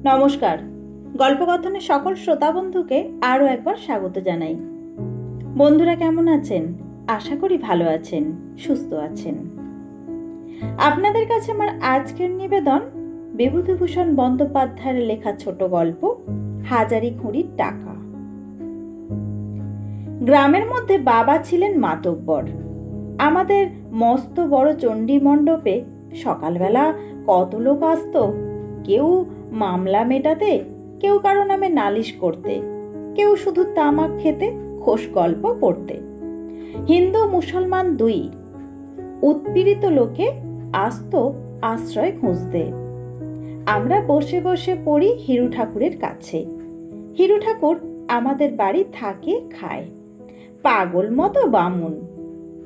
নমস্কার। গল্পকথনের সকল শ্রোতা বন্ধুকে আরও একবার স্বাগত জানাই। বন্ধুরা কেমন আছেন? আশা করি ভালো আছেন, সুস্থ আছেন। আপনাদের কাছে আমার আজকের নিবেদন বিভূতিভূষণ বন্দ্যোপাধ্যায়ের লেখা ছোট গল্প হাজারি খুঁড়ির টাকা। গ্রামের মধ্যে বাবা ছিলেন মাতব্বর। আমাদের মস্ত বড় চণ্ডী মণ্ডপে সকালবেলা কত লোক আসত, কেউ মামলা মেটাতে, কেউ কারো নামে নালিশ করতে, কেউ শুধু তামাক খেতে, খোশ গল্প করতে। হিন্দু মুসলমান দুই উৎপীড়িত লোকে আসত আশ্রয় খুঁজতে। আমরা বসে বসে পড়ি হিরু ঠাকুরের কাছে। হিরু ঠাকুর আমাদের বাড়ি থাকে, খায়। পাগল মতো বামুন,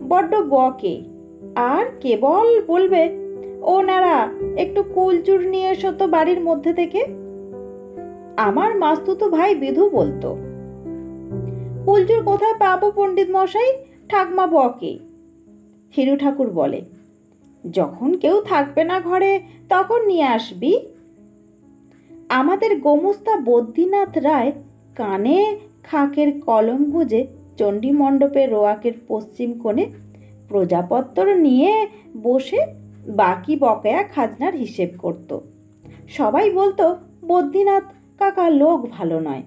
বড্ড বকে, আর কেবল বলবে, ও নারা একটু কুলচুর নিয়ে এসো তো বাড়ির মধ্যে থেকে। আমার মাস্তুতো ভাই বিধু বলতো, কুলচুর কোথায় পাবো পণ্ডিত মশাই, ঠাকমা বকে। হিরু ঠাকুর বলে, যখন কেউ থাকবে না ঘরে তখন নিয়ে আসবি। আমাদের গোমস্তা বদ্রীনাথ রায় কানে খাকের কলম গুঁজে চণ্ডী মণ্ডপের রোয়াকের পশ্চিম কোণে প্রজাপত্তর নিয়ে বসে বাকি বকেয়া খাজনার হিসেব করত। সবাই বলতো বদ্রীনাথ কাকা লোক ভালো নয়,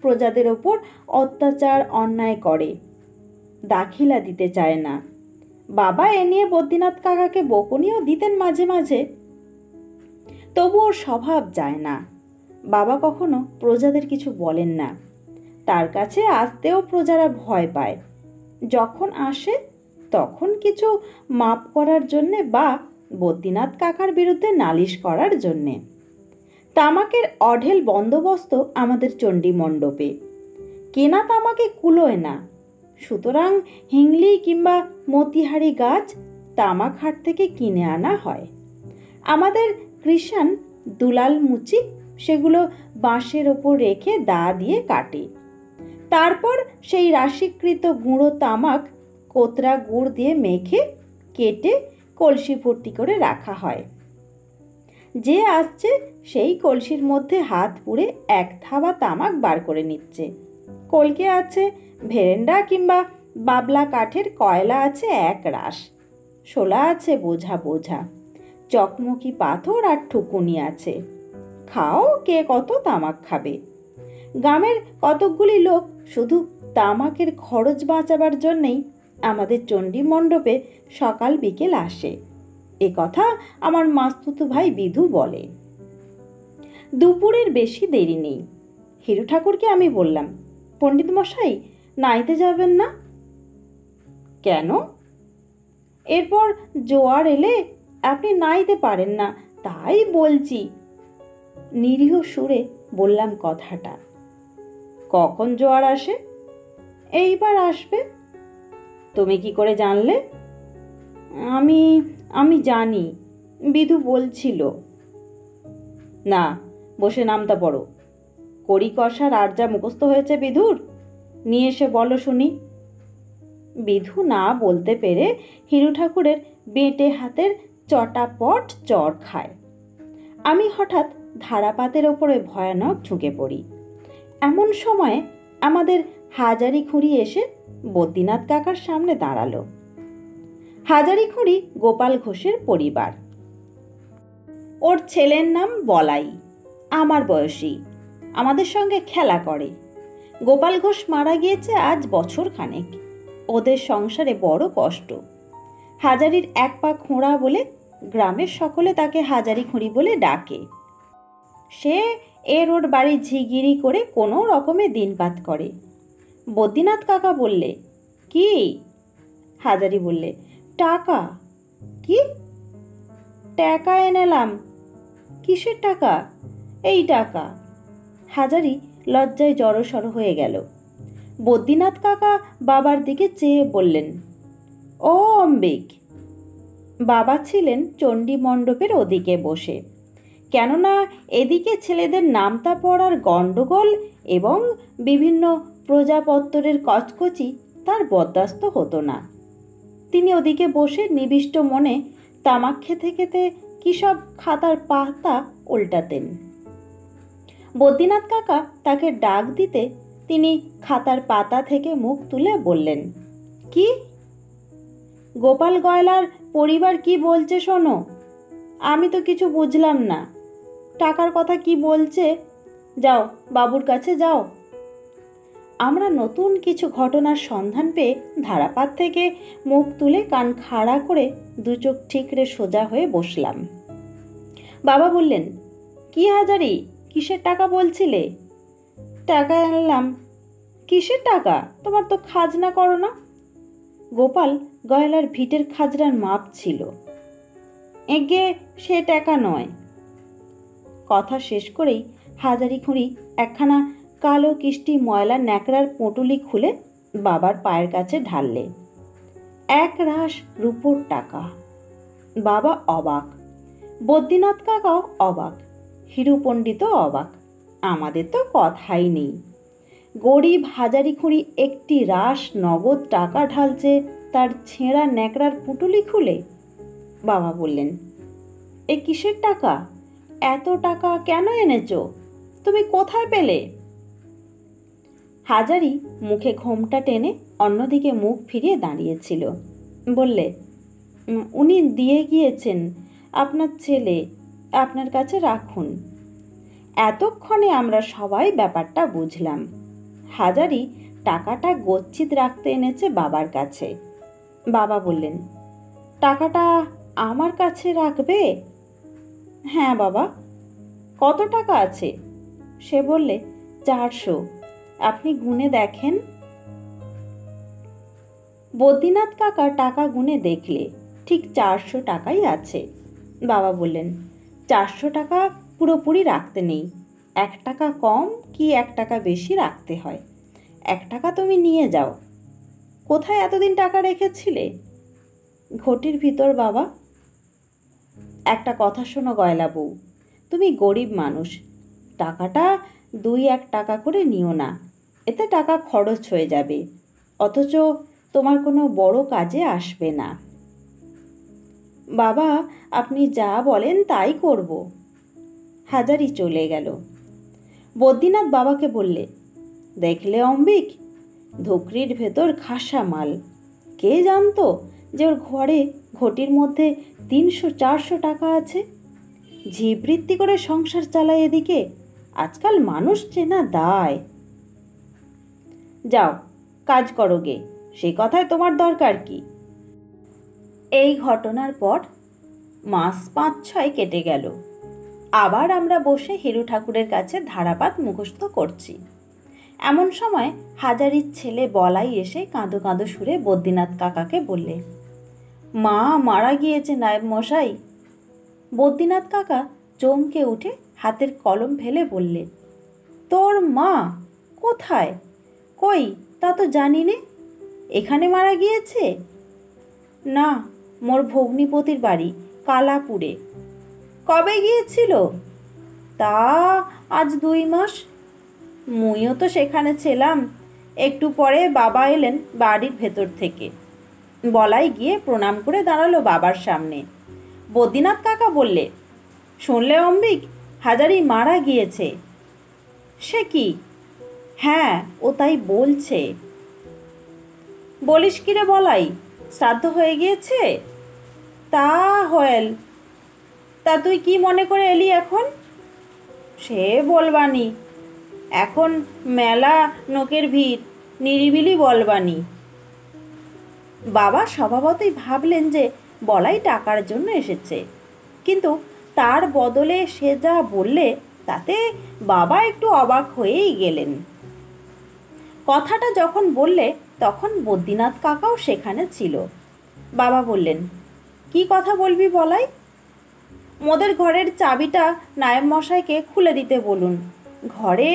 প্রজাদের ওপর অত্যাচার অন্যায় করে, দাখিলা দিতে চায় না। বাবা এ নিয়ে বদ্রীনাথ কাকাকে বকুনিও দিতেন মাঝে মাঝে, তবু ওর স্বভাব যায় না। বাবা কখনো প্রজাদের কিছু বলেন না, তার কাছে আসতেও প্রজারা ভয় পায়। যখন আসে তখন কিছু মাপ করার জন্যে বা বদ্রীনাথ কাকার বিরুদ্ধে নালিশ করার জন্যে। তামাকের অঢেল বন্দোবস্ত আমাদের চণ্ডী মণ্ডপে। কেনা তামাকে কুলোয় না, সুতরাং হিংলি কিংবা মতিহারি গাছ তামাক হাট থেকে কিনে আনা হয়। আমাদের কৃষাণ দুলাল মুচি সেগুলো বাঁশের ওপর রেখে দা দিয়ে কাটে। তারপর সেই রাশিকৃত গুঁড়ো তামাক কোতরা গুড় দিয়ে মেখে কেটে কলসি ভর্তি করে রাখা হয়। যে আসছে সেই কলসির মধ্যে হাত পুড়ে এক থাবা তামাক বার করে নিচ্ছে। কলকে আছে ভেরেন্ডা কিংবা বাবলা কাঠের কয়লা আছে এক রাশ, শোলা আছে বোঝা বোঝা, চকমকি পাথর আর ঠুকুনি আছে। খাও কে কত তামাক খাবে। গ্রামের কতকগুলি লোক শুধু তামাকের খরচ বাঁচাবার জন্যেই আমাদের চণ্ডী মণ্ডপে সকাল বিকেল আসে। এ কথা আমার মাস্তুতো ভাই বিধু বলে। দুপুরের বেশি দেরি নেই। হিরু ঠাকুরকে আমি বললাম, পণ্ডিত মশাই নাইতে যাবেন না? কেন? এরপর জোয়ার এলে আপনি নাইতে পারেন না, তাই বলছি। নিরীহ সুরে বললাম কথাটা। কখন জোয়ার আসে? এইবার আসবে। তুমি কি করে জানলে? আমি জানি, বিধু বলছিল। না, বসে নামতা পড়ো। কড়ি কষার আর যা মুখস্থ হয়েছে বিধুর, নিয়ে এসে বলো শুনি। বিধু না বলতে পেরে হিরু ঠাকুরের বেঁটে হাতের চটাপট চড় খায়। আমি হঠাৎ ধারাপাতের ওপরে ভয়ানক ঝুঁকে পড়ি। এমন সময়ে আমাদের হাজারি খুঁড়ি এসে বদ্রীনাথ কাকার সামনে দাঁড়ালো। হাজারি খুঁড়ি গোপাল ঘোষের পরিবার। ওর ছেলের নাম বলাই, আমার বয়সী, আমাদের সঙ্গে খেলা করে। গোপাল ঘোষ মারা গিয়েছে আজ বছর খানেক। ওদের সংসারে বড় কষ্ট। হাজারির এক পা খোঁড়া বলে গ্রামের সকলে তাকে হাজারি খুঁড়ি বলে ডাকে। সে এর ওর বাড়ি ঝিগিরি করে কোনো রকমে দিনপাত করে। বদ্রীনাথ কাকা বললে, কি? হাজারি বললে, টাকা। কি? টাকা এনেলাম। কিসের টাকা? এই টাকা। হাজারি লজ্জায় জড়সড় হয়ে গেল। বদ্রীনাথ কাকা বাবার দিকে চেয়ে বললেন, ও অম্বিক। বাবা ছিলেন চণ্ডী মণ্ডপের ওদিকে বসে, কেননা এদিকে ছেলেদের নামতা পড়ার গণ্ডগোল এবং বিভিন্ন প্রজাপত্তরের কচকচি তার বরদাস্ত হতো না। তিনি ওদিকে বসে নিবিষ্ট মনে তামাক খেতে খেতে কী সব খাতার পাতা উল্টাতেন। বদ্রীনাথ কাকা তাকে ডাক দিতে তিনি খাতার পাতা থেকে মুখ তুলে বললেন, কি? গোপাল গয়লার পরিবার কি বলছে শোনো। আমি তো কিছু বুঝলাম না। টাকার কথা কি বলছে? যাও, বাবুর কাছে যাও। আমরা নতুন কিছু ঘটনার সন্ধান পেয়ে ধারাপাত থেকে মুখ তুলে কান খাড়া করে দু চোখ ঠিকরে সোজা হয়ে বসলাম। বাবা বললেন, কি হাজারি, কিসের টাকা বলছিলে? টাকা আনলাম। কিসের টাকা? তোমার তো খাজনা করো না। গোপাল গয়লার ভিটের খাজনার মাপ ছিল। এগে সে টাকা নয়। কথা শেষ করেই হাজারি খুঁড়ি একখানা কালো কিষ্টি ময়লা ন্যাকড়ার পুঁটুলি খুলে বাবার পায়ের কাছে ঢাললে। এক রাশ রূপোর টাকা। বাবা অবাক, বদ্রীনাথ কাকাও অবাক, হিরু পণ্ডিতও অবাক। আমাদের তো কথাই নেই। গরিব হাজারি খুঁড়ি একটি রাশ নগদ টাকা ঢালছে তার ছেঁড়া ন্যাকড়ার পুঁটুলি খুলে। বাবা বললেন, এ কিসের টাকা? এত টাকা কেন এনেছো? তুমি কোথায় পেলে? হাজারি মুখে ঘোমটা টেনে অন্যদিকে মুখ ফিরিয়ে দাঁড়িয়েছিল। বললে, উনি দিয়ে গিয়েছেন, আপনার ছেলে, আপনার কাছে রাখুন। এতক্ষণে আমরা সবাই ব্যাপারটা বুঝলাম। হাজারি টাকাটা গচ্ছিত রাখতে এনেছে বাবার কাছে। বাবা বললেন, টাকাটা আমার কাছে রাখবে? হ্যাঁ বাবা। কত টাকা আছে? সে বললে, 400। আপনি গুনে দেখেন। বদ্রীনাথ কাকা টাকা গুনে দেখলে ঠিক 400 টাকাই আছে। বাবা বললেন, 400 টাকা পুরোপুরি রাখতে নেই, 1 টাকা কম কি 1 টাকা বেশি রাখতে হয়। 1 টাকা তুমি নিয়ে যাও। কোথায় এতদিন টাকা রেখেছিলে? ঘটির ভিতর বাবা। একটা কথা শোনো গয়লা বউ, তুমি গরিব মানুষ, টাকাটা 2-1 টাকা করে নিও না, এতে টাকা খরচ হয়ে যাবে, অথচ তোমার কোনো বড় কাজে আসবে না। বাবা, আপনি যা বলেন তাই করব। হাজারি চলে গেল। বদ্রীনাথ বাবাকে বললে, দেখলে অম্বিক, ধুকরির ভেতর খাসা মাল। কে জানতো যে ওর ঘরে ঘটির মধ্যে 300-400 টাকা আছে। ঝিবৃত্তি করে সংসার চালায় এদিকে। আজকাল মানুষ চেনা দায়। যাও, কাজ করো গে, সে কথায় তোমার দরকার কি? এই ঘটনার পর মাস 5-6 কেটে গেল। আবার আমরা বসে হিরু ঠাকুরের কাছে ধারাপাত মুখস্থ করছি। এমন সময় হাজারির ছেলে বলাই এসে কাঁদো কাঁদো সুরে বদ্রীনাথ কাকাকে বললে, মা মারা গিয়েছে নায়েব মশাই। বদ্রীনাথ কাকা চমকে উঠে হাতের কলম ফেলে বললে, তোর মা? কোথায়? কই, তা তো জানি নে। এখানে মারা গিয়েছে? না, মোর ভগ্নিপতির বাড়ি কালাপুরে। কবে গিয়েছিল? তা আজ 2 মাস। মুইও তো সেখানে ছিলাম। একটু পরে বাবা এলেন বাড়ির ভেতর থেকে। বলাই গিয়ে প্রণাম করে দাঁড়ালো বাবার সামনে। বদ্রীনাথ কাকা বললে, শুনলে অম্বিক, হাজারি মারা গিয়েছে। সে কি? হ্যাঁ, ও তাই বলছে। বলিস কি রে বলাই, শ্রাদ্ধ হয়ে গিয়েছে? তা হয়েল। তা তুই কি মনে করে এলি এখন? সে বলবানি, এখন মেলা নোকের ভিড়, নিরিবিলি বলবানি। বাবা স্বভাবতই ভাবলেন যে বলাই টাকার জন্য এসেছে, কিন্তু তার বদলে সে যা বললে তাতে বাবা একটু অবাক হয়েই গেলেন। কথাটা যখন বললে তখন বদ্রীনাথ কাকাও সেখানে ছিল। বাবা বললেন, কি কথা বলবি বলাই? মোদের ঘরের চাবিটা নায়েব মশাইকে খুলে দিতে বলুন। ঘরে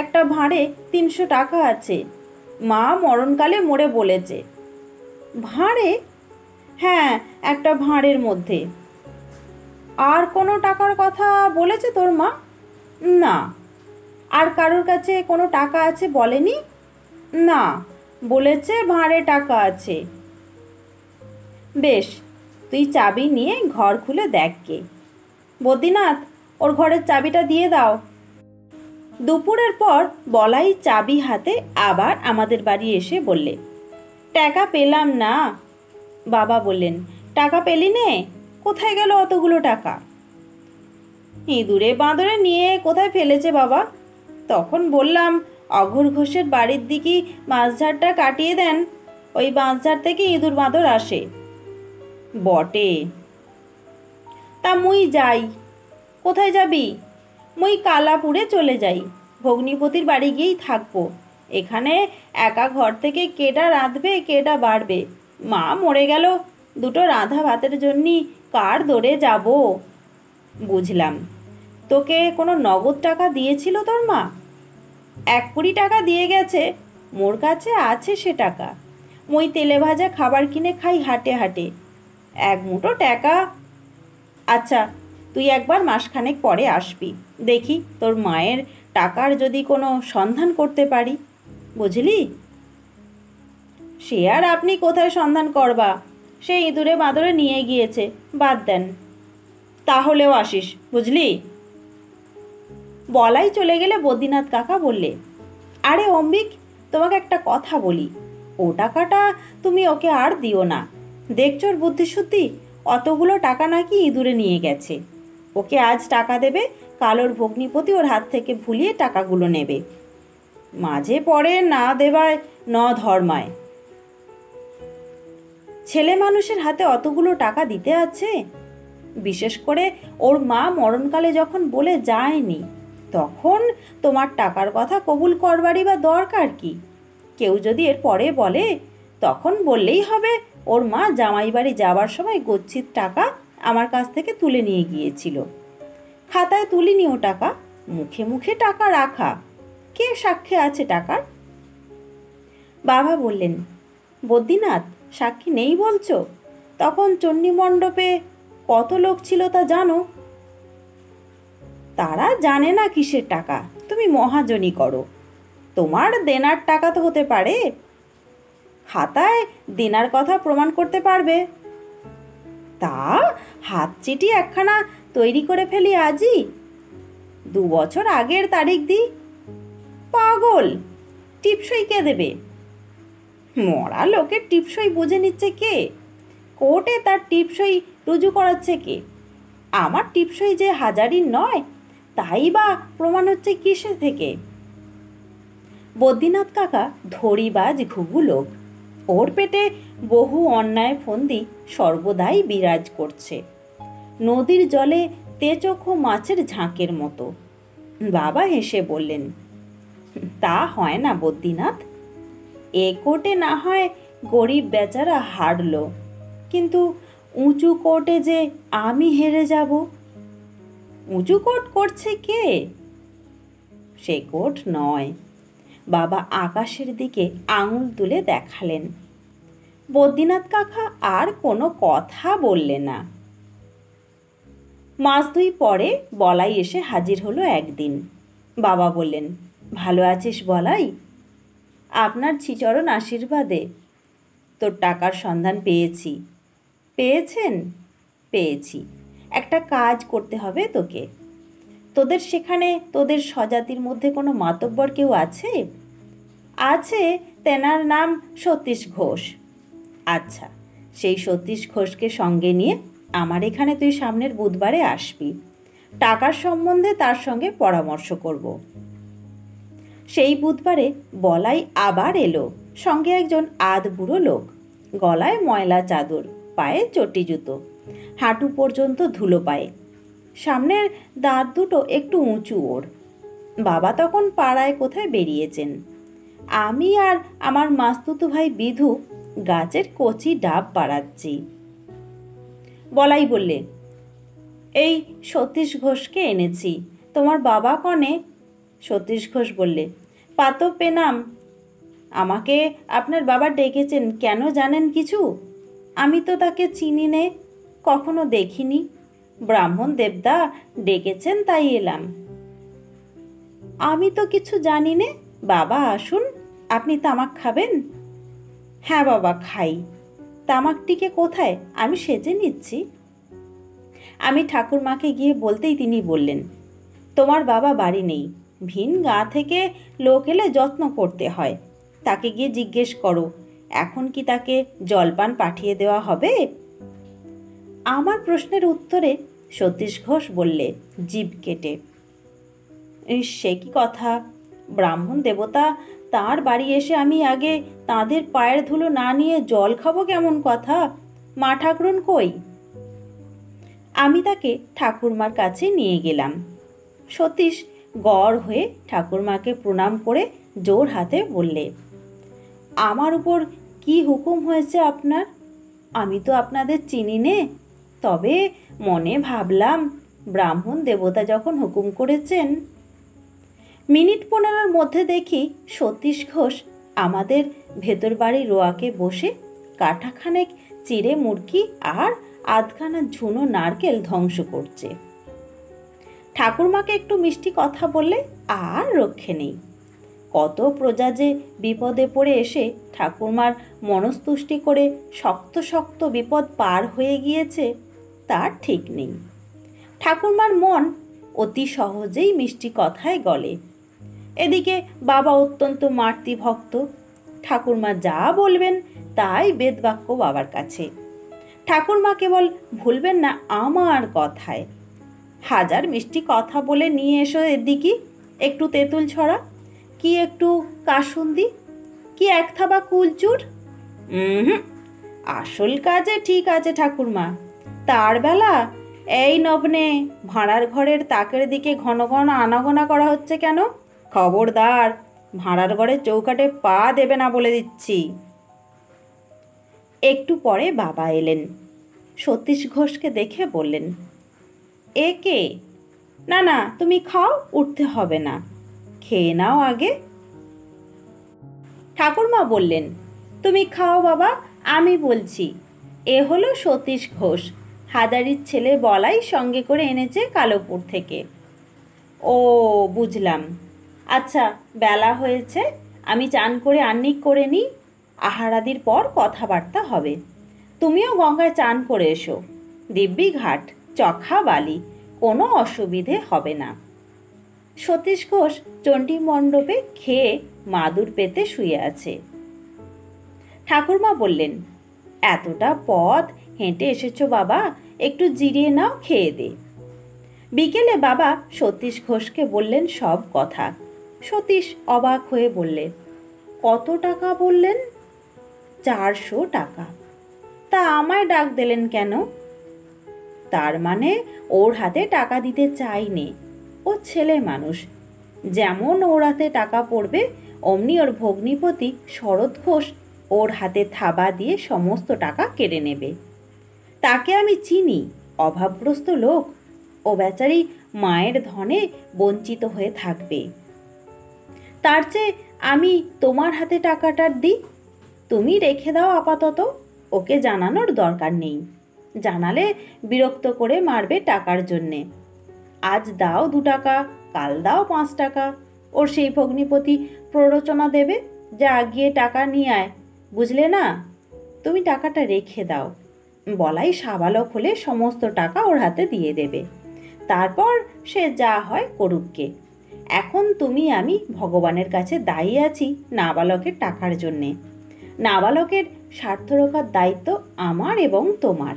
একটা ভাঁড়ে 300 টাকা আছে। মা মরণকালে মরে বলেছে। ভাঁড়ে? হ্যাঁ, একটা ভাঁড়ের মধ্যে। আর কোনো টাকার কথা বলেছে তোর মা? না। আর কারোর কাছে কোনো টাকা আছে বলেনি? না, বলেছে ভাঁড়ে টাকা আছে। বেশ, তুই চাবি নিয়ে ঘর খুলে দেখ গে। বদ্রীনাথ, ওর ঘরের চাবিটা দিয়ে দাও। দুপুরের পর বলাই চাবি হাতে আবার আমাদের বাড়ি এসে বললে, টাকা পেলাম না। বাবা বললেন, টাকা পেলি নে? কোথায় গেল অতগুলো টাকা? ইঁদুরে বাঁদরে নিয়ে কোথায় ফেলেছে বাবা। তখন বললাম, অঘোর ঘোষের বাড়ির দিকে বাঁশঝাড়টা কাটিয়ে দেন, ওই বাঁশঝাড় থেকে ইঁদুর বাঁদর আসে। বটে, তা মুই যাই। কোথায় যাবি? মুই কালাপুরে চলে যাই, ভগ্নিপতির বাড়ি গিয়েই থাকবো। এখানে একা ঘর থেকে কেটা রাঁধবে, কেটা বাড়বে? মা মরে গেল, দুটো রাঁধা ভাতের জন্যই কার দৌড়ে যাব। বুঝলাম। তোকে কোনো নগদ টাকা দিয়েছিল তোর মা? 1 কোটি টাকা দিয়ে গেছে, মোর কাছে আছে সে টাকা। মুই তেলে ভাজা খাবার কিনে খাই হাটে হাটে, 1 মুঠো টাকা। আচ্ছা, তুই একবার মাসখানেক পরে আসবি, দেখি তোর মায়ের টাকার যদি কোনো সন্ধান করতে পারি, বুঝলি? সে আর আপনি কোথায় সন্ধান করবা, সে ইঁদুরে বাঁদরে নিয়ে গিয়েছে, বাদ দেন। তাহলেও আসিস, বুঝলি? বলাই চলে গেলে বদ্রীনাথ কাকা বললে, আরে অম্বিক, তোমাকে একটা কথা বলি, ও টাকাটা তুমি ওকে আর দিও না। দেখছো ওর বুদ্ধিশুদ্ধি, অতগুলো টাকা নাকি ইঁদুরে নিয়ে গেছে। ওকে আজ টাকা দেবে, কাল ওর ভগ্নিপতি ওর হাত থেকে ভুলিয়ে টাকাগুলো নেবে। মাঝে পড়ে না দেওয়ায় ন ধর্মায়। ছেলে মানুষের হাতে অতগুলো টাকা দিতে আছে? বিশেষ করে ওর মা মরণকালে যখন বলে যায়নি, তখন তোমার টাকার কথা কবুল করবারই বা দরকার কি? কেউ যদি এর পরে বলে, তখন বললেই হবে ওর মা জামাই বাড়ি যাবার সময় গচ্ছিত টাকা আমার কাছ থেকে তুলে নিয়ে গিয়েছিল। খাতায় তুলিনি ও টাকা, মুখে মুখে টাকা রাখা। কে সাক্ষী আছে টাকার? বাবা বললেন, বদ্রীনাথ, সাক্ষী নেই বলছো? তখন চণ্ডীমণ্ডপে কত লোক ছিল তা জানো? তারা জানে না কিসের টাকা, তুমি মহাজনী করো। তোমার দেনার টাকা তো হতে পারে, খাতায় দেনার কথা প্রমাণ করতে পারবে। তা হাত চিঠি একখানা তৈরি করে ফেলি আজই, 2 বছর আগের তারিখ দিই। পাগল, টিপসই কে দেবে? মরা লোকের টিপসই বুঝে নিচ্ছে কে? কোর্টে তার টিপসই রুজু করাচ্ছে কে? আমার টিপসই যে হাজারি নয়, তাই বা প্রমাণ হচ্ছে কিসে থেকে? বদ্রীনাথ কাকা ধড়িবাজ ঘুঘু লোক, ওর পেটে বহু অন্যায় ফন্দি সর্বদাই বিরাজ করছে, নদীর জলে তেচোখো মাছের ঝাঁকের মতো। বাবা হেসে বললেন, তা হয় না বদ্রীনাথ। এ কোর্টে না হয় গরিব বেচারা হারল, কিন্তু উঁচু কোর্টে যে আমি হেরে যাব। উঁচু কোর্ট করছে কে? সে কোর্ট নয়। বাবা আকাশের দিকে আঙুল তুলে দেখালেন। বদ্রীনাথ কাকা আর কোনো কথা বললে না। মাস 2 পরে বলাই এসে হাজির হলো একদিন। বাবা বললেন, ভালো আছিস বলাই? আপনার শ্রীচরণ আশীর্বাদে। তোর টাকার সন্ধান পেয়েছি। পেয়েছেন? পেয়েছি। একটা কাজ করতে হবে তোকে। তোদের সেখানে তোদের স্বজাতির মধ্যে কোনো মাতব্বর কেউ আছে? আছে, তেনার নাম সতীশ ঘোষ। আচ্ছা, সেই সতীশ ঘোষকে সঙ্গে নিয়ে আমার এখানে তুই সামনের বুধবারে আসবি। টাকার সম্বন্ধে তার সঙ্গে পরামর্শ করব। সেই বুধবারে বলাই আবার এলো, সঙ্গে একজন আধবুড়ো লোক, গলায় ময়লা চাদর, পায়ে চটি জুতো, হাঁটু পর্যন্ত ধুলো পায়ে, সামনের দাঁত দুটো একটু উঁচু ওর। বাবা তখন পাড়ায় কোথায় বেরিয়েছেন। আমি আর আমার মাস্তুতো ভাই বিধু গাছের কচি ডাব বাড়াচ্ছি। বলাই বললে, এই সতীশ ঘোষকে এনেছি, তোমার বাবা কনে? সতীশ ঘোষ বললে, পাতো পেনাম। আমাকে আপনার বাবা ডেকেছেন কেন জানেন কিছু? আমি তো তাকে চিনি নে, কখনো দেখিনি। ব্রাহ্মণ দেবদা ডেকেছেন তাই এলাম। আমি তো কিছু জানি নে। বাবা আসুন, আপনি তামাক খাবেন? হ্যাঁ বাবা খাই। তামাকটিকে কোথায়? আমি সেজে নিচ্ছি। আমি ঠাকুরমাকে গিয়ে বলতেই তিনি বললেন, তোমার বাবা বাড়ি নেই, ভিন গা থেকে লোক এলে যত্ন করতে হয়। তাকে গিয়ে জিজ্ঞেস করো, এখন কি তাকে জলপান পাঠিয়ে দেওয়া হবে? আমার প্রশ্নের উত্তরে সতীশ ঘোষ বললে জিভ কেটে, সে কি কথা? ব্রাহ্মণ দেবতা, তার বাড়ি এসে আমি আগে তাদের পায়ের ধুলো না নিয়ে জল খাবো কেমন কথা? মা ঠাকুরন কই? আমি তাকে ঠাকুরমার কাছে নিয়ে গেলাম। সতীশ গড় হয়ে ঠাকুরমাকে প্রণাম করে জোর হাতে বললে, আমার উপর কি হুকুম হয়েছে আপনার? আমি তো আপনাদের চিনি নে, তবে মনে ভাবলাম ব্রাহ্মণ দেবতা যখন হুকুম করেছেন। মিনিট 15 মধ্যে দেখি সতীশ ঘোষ আমাদের ভেতর বাড়ি রোয়াকে বসে কাঠাখানেক চিড়ে মুরগি আর আধখানা ঝুনো নারকেল ধ্বংস করছে। ঠাকুরমাকে একটু মিষ্টি কথা বললে আর রক্ষে নেই। কত প্রজা যে বিপদে পড়ে এসে ঠাকুরমার মনস্তুষ্টি করে শক্ত শক্ত বিপদ পার হয়ে গিয়েছে তার ঠিক নেই। ঠাকুরমার মন অতি সহজেই মিষ্টি কথায় গলে। এদিকে বাবা অত্যন্ত মাতৃভক্ত। ঠাকুরমা যা বলবেন তাই বেদবাক্য বাবার কাছে। ঠাকুরমা কেবল ভুলবেন না আমার কথায়। হাজার মিষ্টি কথা বলে নিয়ে এসো এদিকে একটু তেঁতুল ছড়া, কি একটু কাসুন্দি, কি এক থাবা কুলচুর। আসল কাজে ঠিক আছে ঠাকুরমা, তার বেলা এই নবনে ভাঁড়ার ঘরের তাকের দিকে ঘন ঘন আনাগোনা করা হচ্ছে কেন? খবরদার, ভাঁড়ার ঘরের চৌকাঠে পা দেবে না বলে দিচ্ছি। একটু পরে বাবা এলেন। সতীশ ঘোষকে দেখে বললেন, এ কে? না না, তুমি খাও, উঠতে হবে না, খেয়ে নাও আগে। ঠাকুরমা বললেন, তুমি খাও বাবা, আমি বলছি। এ হলো সতীশ ঘোষ, হাজারির ছেলে বলাই সঙ্গে করে এনেছে কালোপুর থেকে। ও বুঝলাম। আচ্ছা, বেলা হয়েছে, আমি চান করে আহ্নিক করে নিই, আহারাদির পর কথাবার্তা হবে। তুমিও গঙ্গায় চান করে এসো, দিব্যি ঘাট, চখা বালি, কোনো অসুবিধে হবে না। সতীশ ঘোষ চণ্ডী মণ্ডপে খেয়ে মাদুর পেতে শুয়ে আছে। ঠাকুরমা বললেন, এতটা পথ হেঁটে এসেছো বাবা, একটু জিরিয়ে নাও, খেয়ে দে। বিকেলে বাবা সতীশ ঘোষকে বললেন সব কথা। সতীশ অবাক হয়ে বললে, কত টাকা বললেন? 400 টাকা। তা আমায় ডাক দিলেন কেন? তার মানে ওর হাতে টাকা দিতে চাইনি, ও ছেলে মানুষ, যেমন ওর হাতে টাকা পড়বে অমনি ওর ভগ্নিপতি শরৎ ঘোষ ওর হাতে থাবা দিয়ে সমস্ত টাকা কেড়ে নেবে। তাকে আমি চিনি, অভাবগ্রস্ত লোক, ও বেচারি মায়ের ধনে বঞ্চিত হয়ে থাকবে। তার চেয়ে আমি তোমার হাতে টাকাটা দিই, তুমি রেখে দাও আপাতত, ওকে জানানোর দরকার নেই, জানালে বিরক্ত করে মারবে টাকার জন্যে। আজ দাও 2 টাকা, কাল দাও 5 টাকা, ওর সেই ভগ্নিপতি প্ররোচনা দেবে, যা গিয়ে টাকা নিয়ে আয়, বুঝলে না? তুমি টাকাটা রেখে দাও, বলাই সাবালক হলে সমস্ত টাকা ওর হাতে দিয়ে দেবে, তারপর সে যা হয় করুককে। এখন তুমি আমি ভগবানের কাছে দায়ী আছি নাবালকের টাকার জন্যে। নাবালকের স্বার্থ রক্ষার দায়িত্ব আমার এবং তোমার।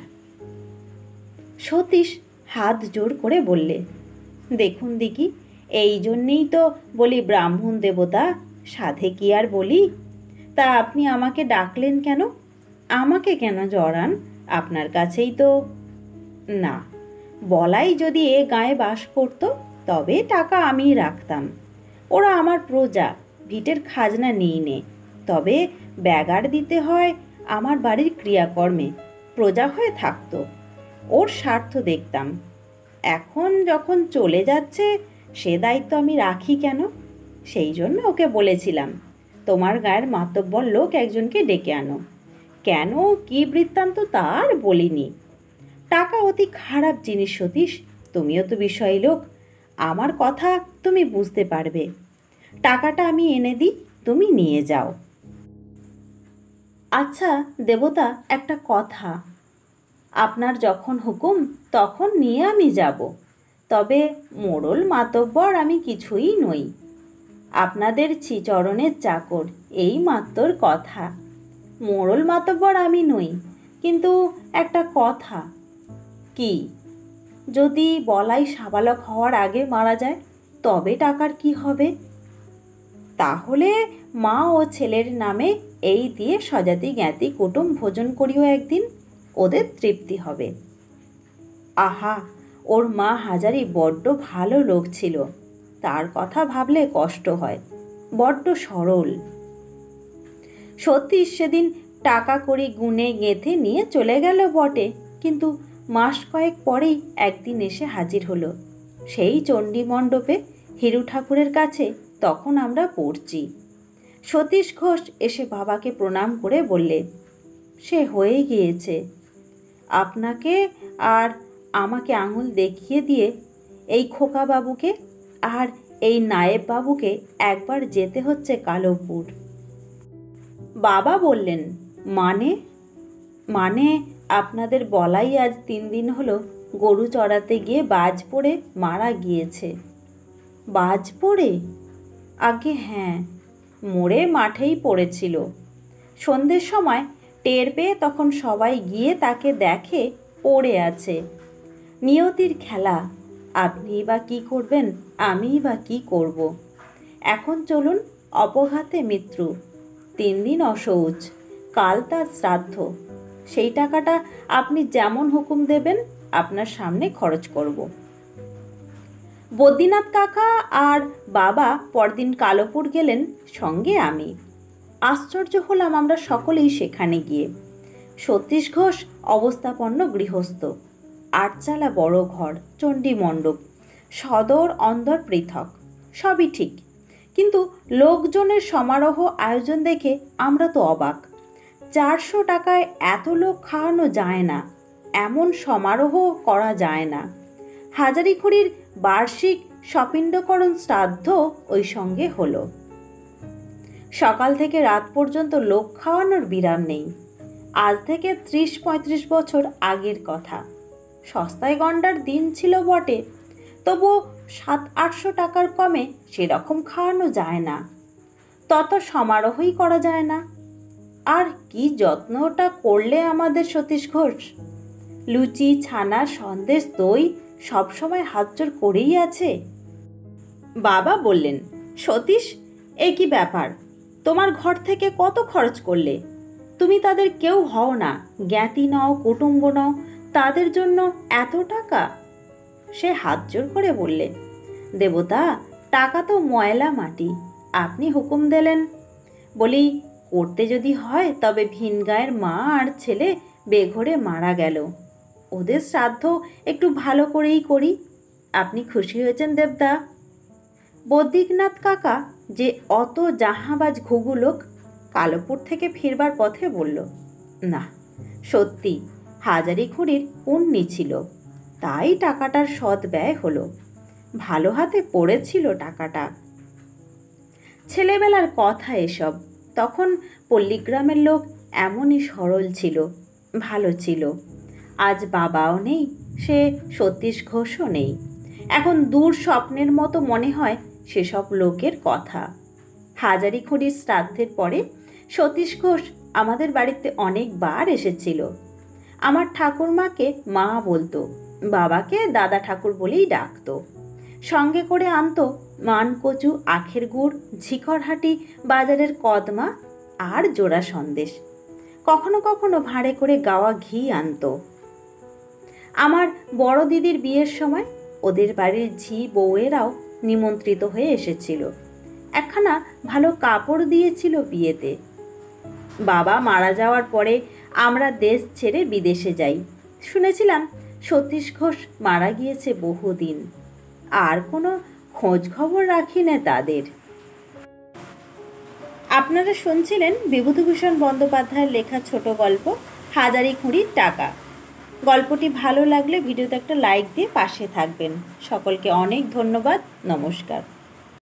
সতীশ হাত জোর করে বললে, দেখুন দিকি, এই জন্যেই তো বলি ব্রাহ্মণ দেবতা, সাধে কি আর বলি? তা আপনি আমাকে ডাকলেন কেন? আমাকে কেন জড়ান? আপনার কাছেই তো। না, বলাই যদি এ গায়ে বাস করত তবে টাকা আমিই রাখতাম। ওরা আমার প্রজা, ভিটের খাজনা নিই নে, তবে ব্যাগার দিতে হয় আমার বাড়ির ক্রিয়াকর্মে, প্রজা হয়ে থাকতো, ওর স্বার্থ দেখতাম। এখন যখন চলে যাচ্ছে সে দায়িত্ব আমি রাখি কেন? সেই জন্য ওকে বলেছিলাম তোমার গায়ের মাতব্বর লোক একজনকে ডেকে আনো। কেন কি বৃত্তান্ত তার বলিনি। টাকা অতি খারাপ জিনিস সতীশ, তুমিও তো বিষয়ী লোক, আমার কথা তুমি বুঝতে পারবে। টাকাটা আমি এনে দিই, তুমি নিয়ে যাও। আচ্ছা দেবতা, একটা কথা, আপনার যখন হুকুম তখন নিয়ে আমি যাব, তবে মোড়ল মাতব্বর আমি কিছুই নই, আপনাদের শ্রীচরণের চাকর, এই মাত্র কথা। মোড়ল মাতব্বর আমি নই, কিন্তু একটা কথা। কি? যদি বলাই সাবালক হওয়ার আগে মারা যায় তবে টাকার কি হবে? তাহলে মা ও ছেলের নামে এই দিয়ে স্বজাতি জ্ঞাতি কুটুম ভোজন করিও একদিন, ওদের তৃপ্তি হবে। আহা, ওর মা হাজারি বড্ড ভালো লোক ছিল, তার কথা ভাবলে কষ্ট হয়, বড্ড সরল। সত্যি সেদিন টাকা কড়ি গুনে গেঁথে নিয়ে চলে গেল বটে, কিন্তু মাস কয়েক পরেই একদিন এসে হাজির হলো সেই চণ্ডী মণ্ডপে হিরু ঠাকুরের কাছে। তখন আমরা পড়ছি। সতীশ ঘোষ এসে বাবাকে প্রণাম করে বললে, সে হয়ে গিয়েছে। আপনাকে আর আমাকে আঙুল দেখিয়ে দিয়ে এই খোকাবাবুকে আর এই নায়েব বাবুকে একবার যেতে হচ্ছে কালোপুর। বাবা বললেন, মানে? মানে আপনাদের বলাই আজ 3 দিন হলো গরু চড়াতে গিয়ে বাজ পড়ে মারা গিয়েছে। বাজ পড়ে? আগে হ্যাঁ, মোড়ে মাঠেই পড়েছিল। সন্ধ্যের সময় টের পেয়ে তখন সবাই গিয়ে তাকে দেখে পড়ে আছে। নিয়তির খেলা, আপনি বা কি করবেন, আমি বা কি করব। এখন চলুন, অপঘাতে মৃত্যু, 3 দিন অশৌচ, কাল তার শ্রাদ্ধ। সেই টাকাটা আপনি যেমন হুকুম দেবেন আপনার সামনে খরচ করব। বদ্রীনাথ কাকা আর বাবা পরদিন কালোপুর গেলেন, সঙ্গে আমি। আশ্চর্য হলাম আমরা সকলেই সেখানে গিয়ে। সতীশ ঘোষ অবস্থাপন্ন গৃহস্থ, 8 চালা বড় ঘর, চণ্ডী মণ্ডপ, সদর অন্দর পৃথক, সবই ঠিক। কিন্তু লোকজনের সমারোহ আয়োজন দেখে আমরা তো অবাক। 400 টাকায় এত লোক খাওয়ানো যায় না, এমন সমারোহ করা যায় না। হাজারিখুড়ির বার্ষিক সপিণ্ডকরণ শ্রাদ্ধ ওই সঙ্গে হলো। সকাল থেকে রাত পর্যন্ত লোক খাওয়ানোর বিরাম নেই। আজ থেকে 30-35 বছর আগের কথা। সস্তায় গন্ডার দিন ছিল বটে, তবু 700-800 টাকার কমে সেরকম খাওয়ানো যায় না, তত সমারোহই করা যায় না। আর কি যত্নটা করলে আমাদের সতীশ ঘোষ! লুচি, ছানা, সন্দেশ, দই সবসময় হাতজোড় করেই আছে। বাবা বললেন, সতীশ, এ কি ব্যাপার? তোমার ঘর থেকে কত খরচ করলে? তুমি তাদের কেউ হও না, জ্ঞাতি নও, কুটুম্ব নও, তাদের জন্য এত টাকা? সে হাতজোড় করে বললে, দেবতা, টাকা তো ময়লা মাটি, আপনি হুকুম দিলেন। বলি, করতে যদি হয় তবে ভিনগাঁয়ের মা আর ছেলে বেঘরে মারা গেল, ওদের শ্রাদ্ধ একটু ভালো করেই করি। আপনি খুশি হয়েছেন দেবদা? বদ্রীনাথ কাকা, যে অত জাহাবাজ ঘুঘু লোক, কালোপুর থেকে ফিরবার পথে বলল, না সত্যি হাজারিখুড়ির পুণ্যি ছিল, তাই টাকাটার সৎ ব্যয় হলো। ভালো হাতে পড়েছিল টাকাটা। ছেলেবেলার কথা এসব। তখন পল্লীগ্রামের লোক এমনই সরল ছিল, ভালো ছিল। আজ বাবাও নেই, সে সতীশ ঘোষও নেই। এখন দূর স্বপ্নের মতো মনে হয় সেসব লোকের কথা। হাজারিখুড়ির শ্রাদ্ধের পরে সতীশ ঘোষ আমাদের বাড়িতে অনেকবার এসেছিল। আমার ঠাকুরমাকে মা বলতো, বাবাকে দাদা ঠাকুর বলেই ডাকতো। সঙ্গে করে আনতো মানকচু, আখের গুড়, ঝিকরহাটি বাজারের কদমা আর জোড়া সন্দেশ। কখনো কখনো ভাঁড়ে করে গাওয়া ঘি আনতো। আমার বড় দিদির বিয়ের সময় ওদের বাড়ির ঝি বউয়েরাও নিমন্ত্রিত হয়ে এসেছিল। একখানা ভালো কাপড় দিয়েছিল বিয়েতে। বাবা মারা যাওয়ার পরে আমরা দেশ ছেড়ে বিদেশে যাই। শুনেছিলাম সতীশ ঘোষ মারা গিয়েছে বহুদিন, আর কোনো খোঁজ খবর রাখি না তাদের। আপনারা শুনছিলেন বিভূতিভূষণ বন্দ্যোপাধ্যায়ের লেখা ছোট গল্প হাজারিখুড়ির টাকা। গল্পটি ভালো লাগলে ভিডিওতে একটা লাইক দিয়ে পাশে থাকবেন। সকলকে অনেক ধন্যবাদ। নমস্কার।